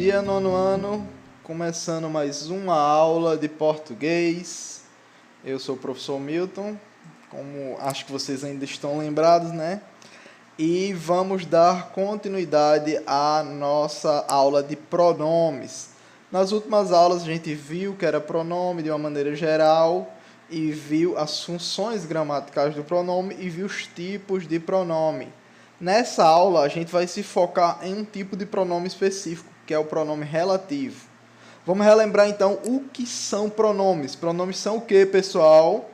dia, nono ano, começando mais uma aula de português. Eu sou o professor Milton, como acho que vocês ainda estão lembrados, né? E vamos dar continuidade à nossa aula de pronomes. Nas últimas aulas a gente viu que era pronome de uma maneira geral e viu as funções gramaticais do pronome e viu os tipos de pronome. Nessa aula, a gente vai se focar em um tipo de pronome específico, que é o pronome relativo. Vamos relembrar, então, o que são pronomes. Pronomes são o que, pessoal?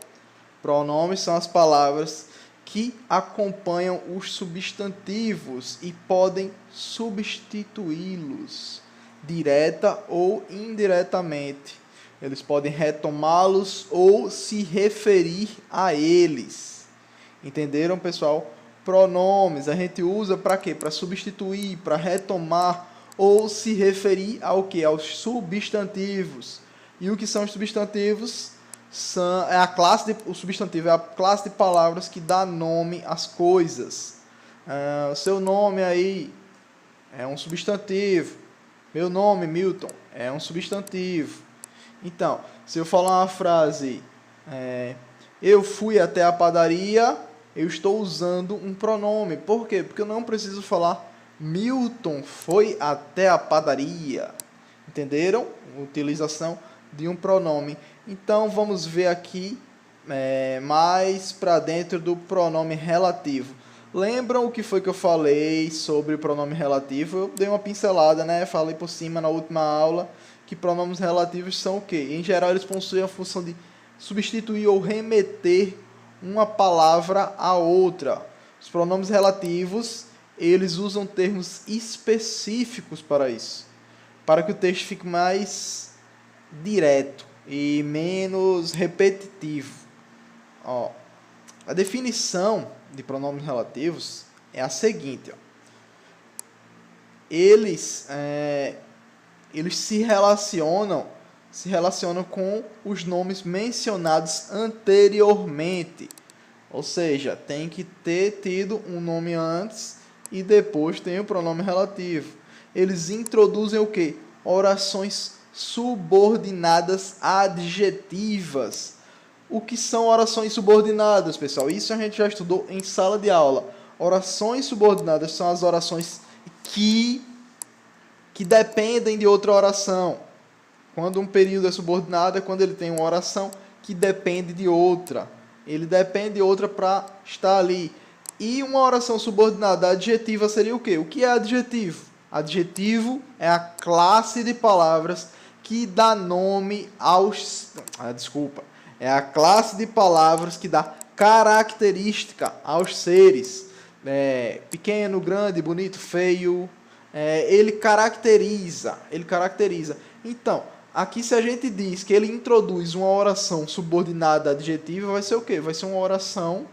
Pronomes são as palavras que acompanham os substantivos e podem substituí-los, direta ou indiretamente. Eles podem retomá-los ou se referir a eles. Entenderam, pessoal? Pronomes a gente usa para quê? Para substituir, para retomar ou se referir ao que? Aos substantivos. E o que são os substantivos? O substantivo é a classe de palavras que dá nome às coisas. O seu nome aí é um substantivo. Meu nome, Milton, é um substantivo. Então, se eu falar uma frase, eu fui até a padaria, eu estou usando um pronome. Por quê? Porque eu não preciso falar Milton foi até a padaria. Entenderam? Utilização de um pronome. Então, vamos ver aqui mais para dentro do pronome relativo. Lembram o que foi que eu falei sobre o pronome relativo? Eu dei uma pincelada, né? Falei por cima na última aula que pronomes relativos são o quê? Em geral, eles possuem a função de substituir ou remeter uma palavra a outra. Os pronomes relativos, eles usam termos específicos para isso, para que o texto fique mais direto e menos repetitivo. A definição de pronomes relativos é a seguinte. Eles se relacionam com os nomes mencionados anteriormente. Ou seja, tem que ter tido um nome antes e depois tem o pronome relativo. Eles introduzem o quê? Orações subordinadas adjetivas. O que são orações subordinadas, pessoal? Isso a gente já estudou em sala de aula. Orações subordinadas são as orações que dependem de outra oração. Quando um período é subordinado é quando ele tem uma oração que depende de outra. Ele depende de outra para estar ali. E uma oração subordinada adjetiva seria o quê? O que é adjetivo? Adjetivo é a classe de palavras que dá nome aos... É a classe de palavras que dá característica aos seres. Pequeno, grande, bonito, feio. Ele caracteriza. Então, aqui se a gente diz que ele introduz uma oração subordinada adjetiva, vai ser o quê? Vai ser uma oração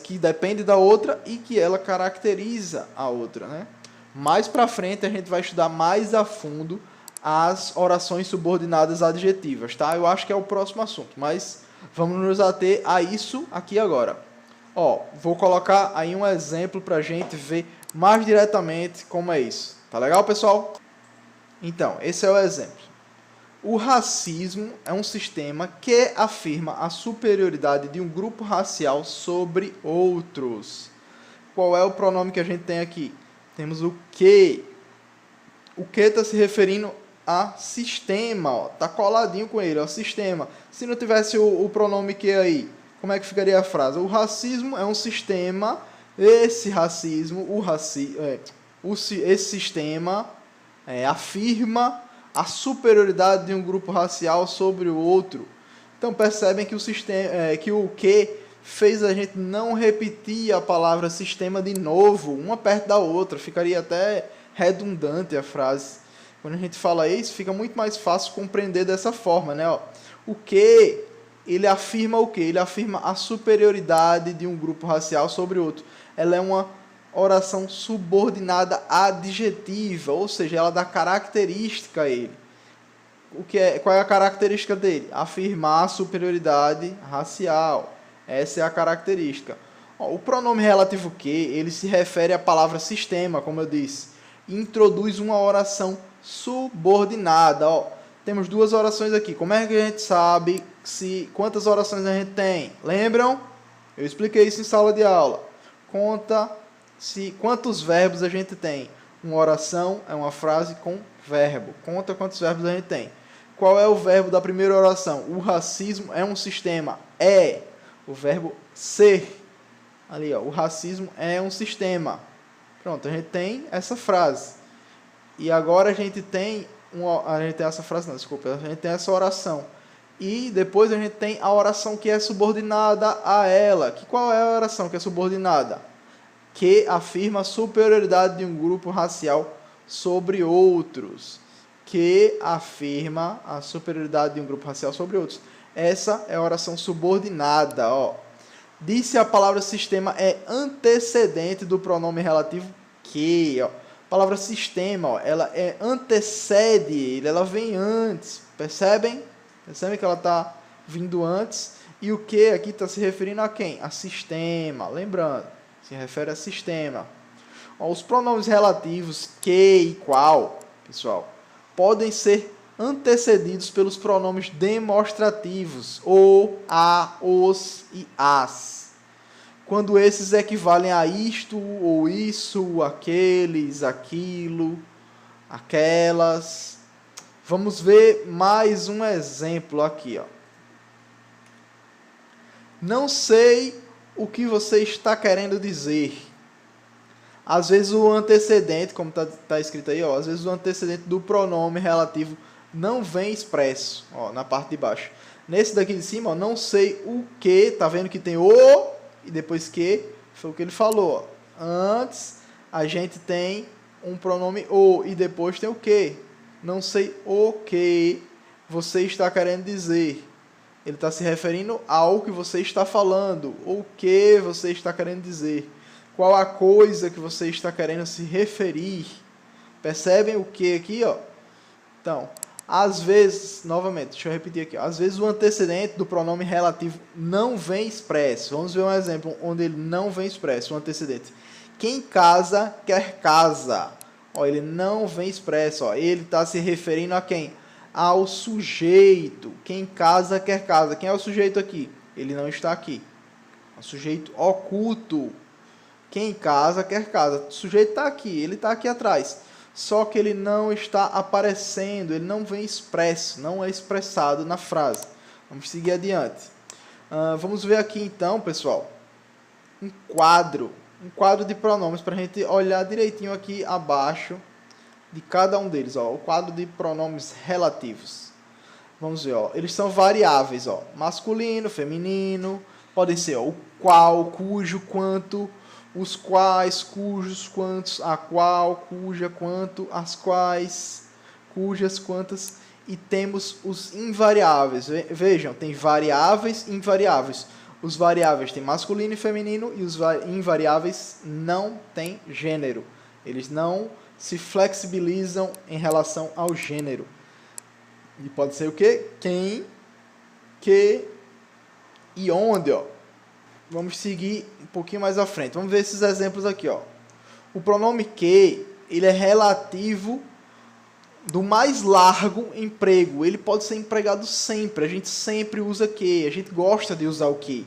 que depende da outra e que ela caracteriza a outra, né? Mais para frente a gente vai estudar mais a fundo as orações subordinadas adjetivas, tá? Eu acho que é o próximo assunto, mas vamos nos ater a isso aqui agora. Vou colocar aí um exemplo para a gente ver mais diretamente como é isso. Tá legal, pessoal? Então, esse é o exemplo. O racismo é um sistema que afirma a superioridade de um grupo racial sobre outros. Qual é o pronome que a gente tem aqui? Temos o que. O que está se referindo a sistema. Está coladinho com ele, sistema. Se não tivesse o pronome que aí, como é que ficaria a frase? O racismo é um sistema. Esse sistema afirma a superioridade de um grupo racial sobre o outro. Então percebem que o que fez a gente não repetir a palavra sistema de novo, uma perto da outra. Ficaria até redundante a frase. Quando a gente fala isso, fica muito mais fácil compreender dessa forma, né? O que ele afirma o quê? Ele afirma a superioridade de um grupo racial sobre outro. Ela é uma oração subordinada adjetiva, ou seja, ela dá característica a ele. Qual é a característica dele? Afirmar a superioridade racial. Essa é a característica. O pronome relativo que, ele se refere à palavra sistema, como eu disse, e introduz uma oração subordinada. Ó, temos duas orações aqui. Como é que a gente sabe quantas orações a gente tem? Lembram? Eu expliquei isso em sala de aula. Conta quantos verbos a gente tem. Uma oração é uma frase com verbo. Conta quantos verbos a gente tem. Qual é o verbo da primeira oração? O racismo é um sistema. É. O verbo ser. Ali, ó. O racismo é um sistema. Pronto, a gente tem essa frase. E agora a gente tem essa frase, não, desculpa. A gente tem essa oração. E depois a gente tem a oração que é subordinada a ela. Qual é a oração que é subordinada? Que afirma a superioridade de um grupo racial sobre outros. Que afirma a superioridade de um grupo racial sobre outros. Essa é a oração subordinada. Ó. Disse a palavra sistema é antecedente do pronome relativo que. Ó. A palavra sistema, ó, ela antecede ele, ela vem antes. Percebem? Percebem que ela está vindo antes. E o que aqui está se referindo a quem? A sistema. Lembrando, se refere a sistema. Ó, os pronomes relativos que e qual, pessoal, podem ser antecedidos pelos pronomes demonstrativos, o, a, os e as. Quando esses equivalem a isto, ou isso, aqueles, aquilo, aquelas. Vamos ver mais um exemplo aqui. Ó. Não sei o que você está querendo dizer. Às vezes o antecedente, como está escrito aí, ó, às vezes o antecedente do pronome relativo não vem expresso, ó, na parte de baixo. Nesse daqui de cima, ó, não sei o que, tá vendo que tem o e depois que, foi o que ele falou. Ó. Antes a gente tem um pronome o e depois tem o que. Não sei o que você está querendo dizer. Ele está se referindo ao que você está falando, o que você está querendo dizer. Qual a coisa que você está querendo se referir? Percebem o que aqui, ó? Então, às vezes, novamente, deixa eu repetir aqui. Ó, às vezes o antecedente do pronome relativo não vem expresso. Vamos ver um exemplo onde ele não vem expresso, o antecedente. Quem casa, quer casa. Ó, ele não vem expresso. Ó, ele está se referindo a quem? Ao sujeito. Quem casa, quer casa. Quem é o sujeito aqui? Ele não está aqui. É o sujeito oculto. Quem casa, quer casa. O sujeito está aqui, ele está aqui atrás. Só que ele não está aparecendo, ele não vem expresso, não é expressado na frase. Vamos seguir adiante. Vamos ver aqui então, pessoal, um quadro de pronomes para a gente olhar direitinho aqui abaixo de cada um deles. Ó, o quadro de pronomes relativos. Vamos ver, ó, eles são variáveis, ó, masculino, feminino, podem ser ó, o qual, cujo, quanto, os quais, cujos, quantos, a qual, cuja, quanto, as quais, cujas, quantas, e temos os invariáveis. Vejam, tem variáveis e invariáveis. Os variáveis têm masculino e feminino e os invariáveis não têm gênero. Eles não se flexibilizam em relação ao gênero. E pode ser o quê? Quem, que e onde, ó. Vamos seguir um pouquinho mais à frente. Vamos ver esses exemplos aqui, ó. O pronome que, ele é relativo do mais largo emprego. Ele pode ser empregado sempre. A gente sempre usa que. A gente gosta de usar o que.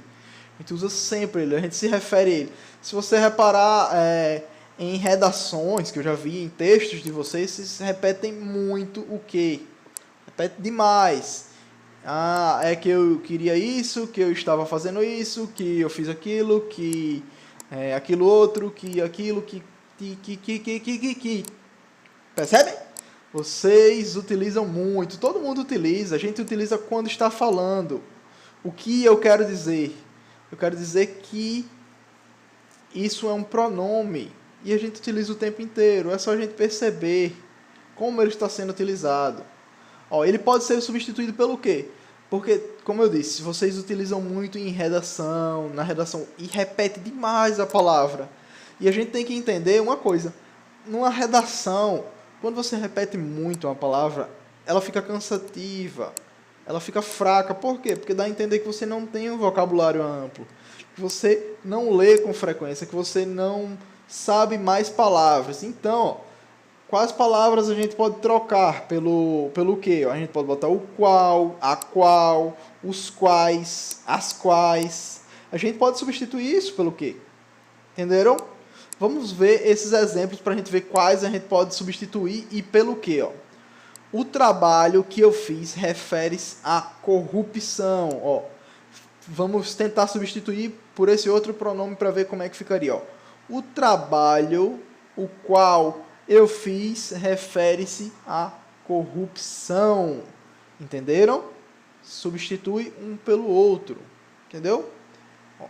A gente usa sempre ele. A gente se refere a ele. Se você reparar em redações, que eu já vi em textos de vocês, vocês repetem muito o que. Repete demais. Ah, é que eu queria isso, que eu estava fazendo isso, que eu fiz aquilo, que aquilo outro, que aquilo, que. Percebem? Vocês utilizam muito, todo mundo utiliza, a gente utiliza quando está falando. O que eu quero dizer? Eu quero dizer que isso é um pronome e a gente utiliza o tempo inteiro, é só a gente perceber como ele está sendo utilizado. Ó, ele pode ser substituído pelo quê? Porque, como eu disse, vocês utilizam muito em redação, na redação, e repete demais a palavra. E a gente tem que entender uma coisa. Numa redação, quando você repete muito uma palavra, ela fica cansativa, ela fica fraca. Por quê? Porque dá a entender que você não tem um vocabulário amplo, que você não lê com frequência, que você não sabe mais palavras. Então, ó, Quais palavras a gente pode trocar pelo que? A gente pode botar o qual, a qual, os quais, as quais. A gente pode substituir isso pelo que? Entenderam? Vamos ver esses exemplos para a gente ver quais a gente pode substituir e pelo que. Ó. O trabalho que eu fiz refere-se à corrupção. Ó. Vamos tentar substituir por esse outro pronome para ver como é que ficaria. Ó. O trabalho, o qual eu fiz, refere-se à corrupção. Entenderam? Substitui um pelo outro. Entendeu?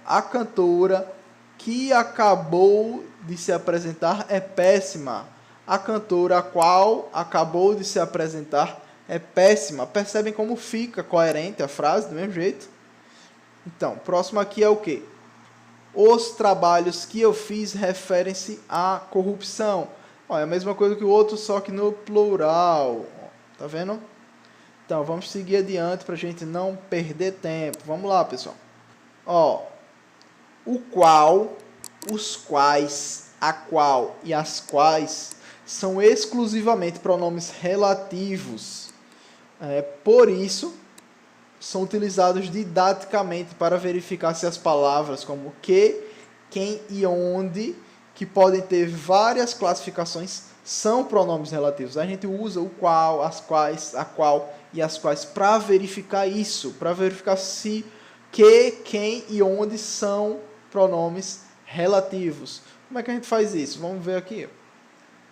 A cantora que acabou de se apresentar é péssima. A cantora a qual acabou de se apresentar é péssima. Percebem como fica coerente a frase do mesmo jeito? Então, próximo aqui é o quê? Os trabalhos que eu fiz referem-se à corrupção. Ó, é a mesma coisa que o outro, só que no plural. Ó, tá vendo? Então, vamos seguir adiante para a gente não perder tempo. Vamos lá, pessoal. Ó, o qual, os quais, a qual e as quais são exclusivamente pronomes relativos. Por isso, são utilizados didaticamente para verificar se as palavras como que, quem e onde, que podem ter várias classificações, são pronomes relativos. A gente usa o qual, as quais, a qual e as quais para verificar isso, para verificar se que, quem e onde são pronomes relativos. Como é que a gente faz isso? Vamos ver aqui.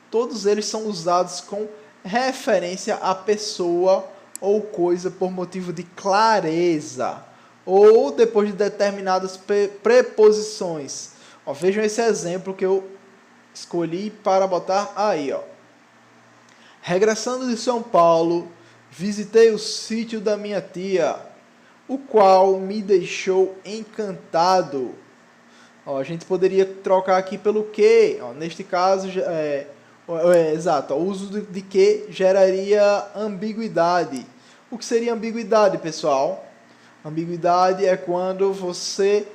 Todos eles são usados com referência à pessoa ou coisa por motivo de clareza, ou depois de determinadas preposições. Ó, vejam esse exemplo que eu escolhi para botar aí. Ó. Regressando de São Paulo, visitei o sítio da minha tia, o qual me deixou encantado. Ó, a gente poderia trocar aqui pelo que. Ó, neste caso, exato, o uso de que geraria ambiguidade. O que seria ambiguidade, pessoal? Ambiguidade é quando você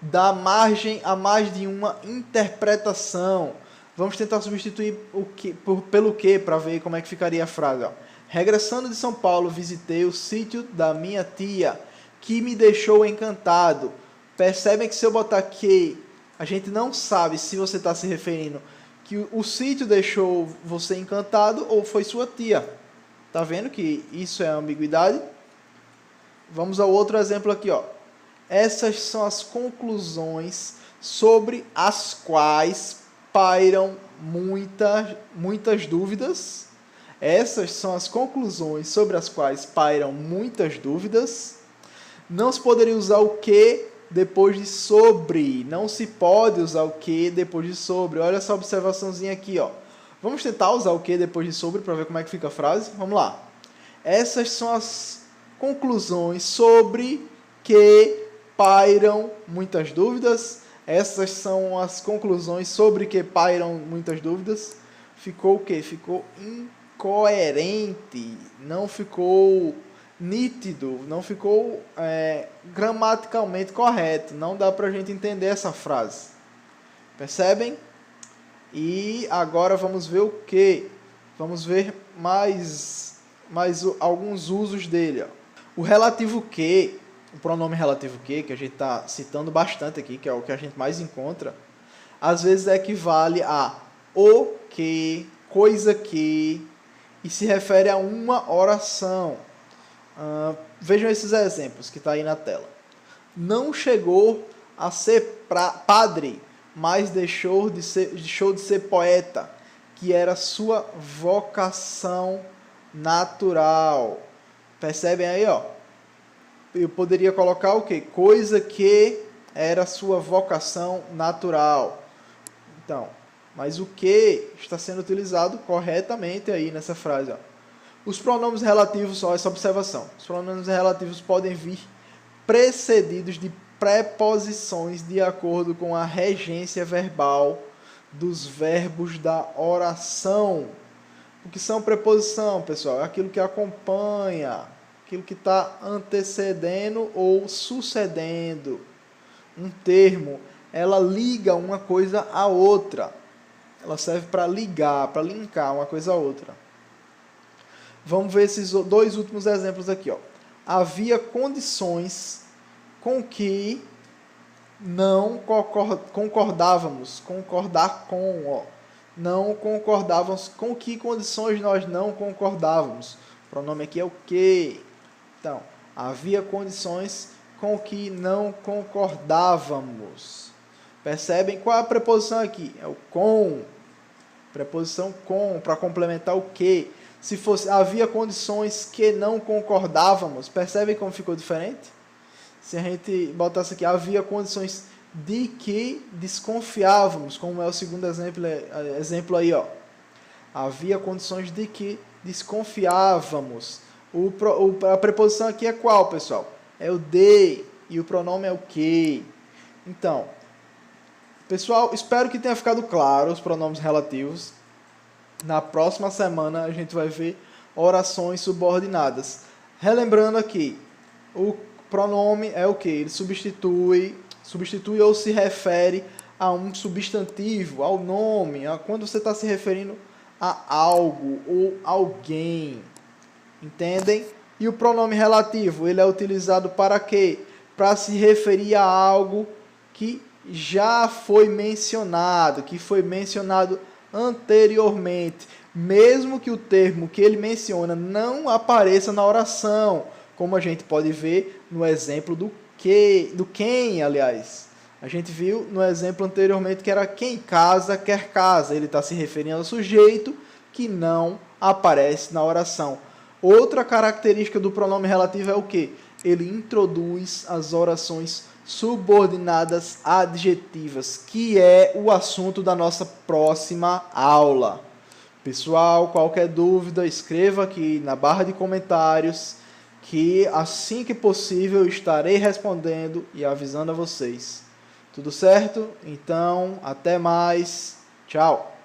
dá margem a mais de uma interpretação. Vamos tentar substituir o que pelo que para ver como é que ficaria a frase. Ó. Regressando de São Paulo, visitei o sítio da minha tia, que me deixou encantado. Percebem que se eu botar que, a gente não sabe se você está se referindo que o sítio deixou você encantado ou foi sua tia. Tá vendo que isso é ambiguidade? Vamos ao outro exemplo aqui, ó. Essas são as conclusões sobre as quais pairam muitas dúvidas. Essas são as conclusões sobre as quais pairam muitas dúvidas. Não se poderia usar o que depois de sobre. Não se pode usar o que depois de sobre. Olha essa observaçãozinha aqui, ó. Vamos tentar usar o que depois de sobre para ver como é que fica a frase? Vamos lá. Essas são as conclusões sobre que pairam muitas dúvidas. Essas são as conclusões sobre que pairam muitas dúvidas. Ficou o quê? Ficou incoerente. Não ficou nítido, não ficou gramaticalmente correto. Não dá para a gente entender essa frase. Percebem? E agora vamos ver o que? Vamos ver mais alguns usos dele. Ó. O relativo que, o pronome relativo que a gente está citando bastante aqui, que é o que a gente mais encontra, às vezes equivale a o que, coisa que, e se refere a uma oração. Vejam esses exemplos que está aí na tela. Não chegou a ser padre, mas deixou de ser poeta, que era sua vocação natural. Percebem aí, ó? Eu poderia colocar o quê? Coisa que era sua vocação natural. Então, mas o que está sendo utilizado corretamente aí nessa frase, ó. Os pronomes relativos, só essa observação. Os pronomes relativos podem vir precedidos de preposições de acordo com a regência verbal dos verbos da oração. O que são preposição, pessoal? É aquilo que acompanha, aquilo que está antecedendo ou sucedendo. Um termo, ela liga uma coisa à outra. Ela serve para ligar, para linkar uma coisa a outra. Vamos ver esses dois últimos exemplos aqui, ó. Havia condições com que não concordávamos. Concordar com, ó. Não concordávamos. Com que condições nós não concordávamos? O pronome aqui é o que. Então, havia condições com que não concordávamos. Percebem qual é a preposição aqui? É o com. Preposição com, para complementar o que. Se fosse, havia condições que não concordávamos. Percebem como ficou diferente? Se a gente botasse aqui, havia condições de que desconfiávamos, como é o segundo exemplo aí, ó. Havia condições de que desconfiávamos. A preposição aqui é qual, pessoal? É o de, e o pronome é o que. Então, pessoal, espero que tenha ficado claro os pronomes relativos. Na próxima semana a gente vai ver orações subordinadas. Relembrando aqui, o pronome é o que? Ele substitui ou se refere a um substantivo, ao nome, quando você está se referindo a algo ou alguém. Entendem? E o pronome relativo, ele é utilizado para quê? Para se referir a algo que já foi mencionado, anteriormente, mesmo que o termo que ele menciona não apareça na oração, como a gente pode ver no exemplo do quem, aliás. A gente viu no exemplo anteriormente que era quem casa, quer casa. Ele está se referindo ao sujeito que não aparece na oração. Outra característica do pronome relativo é o quê? Ele introduz as orações subordinadas adjetivas, que é o assunto da nossa próxima aula. Pessoal, qualquer dúvida, escreva aqui na barra de comentários, que assim que possível estarei respondendo e avisando a vocês. Tudo certo? Então, até mais. Tchau!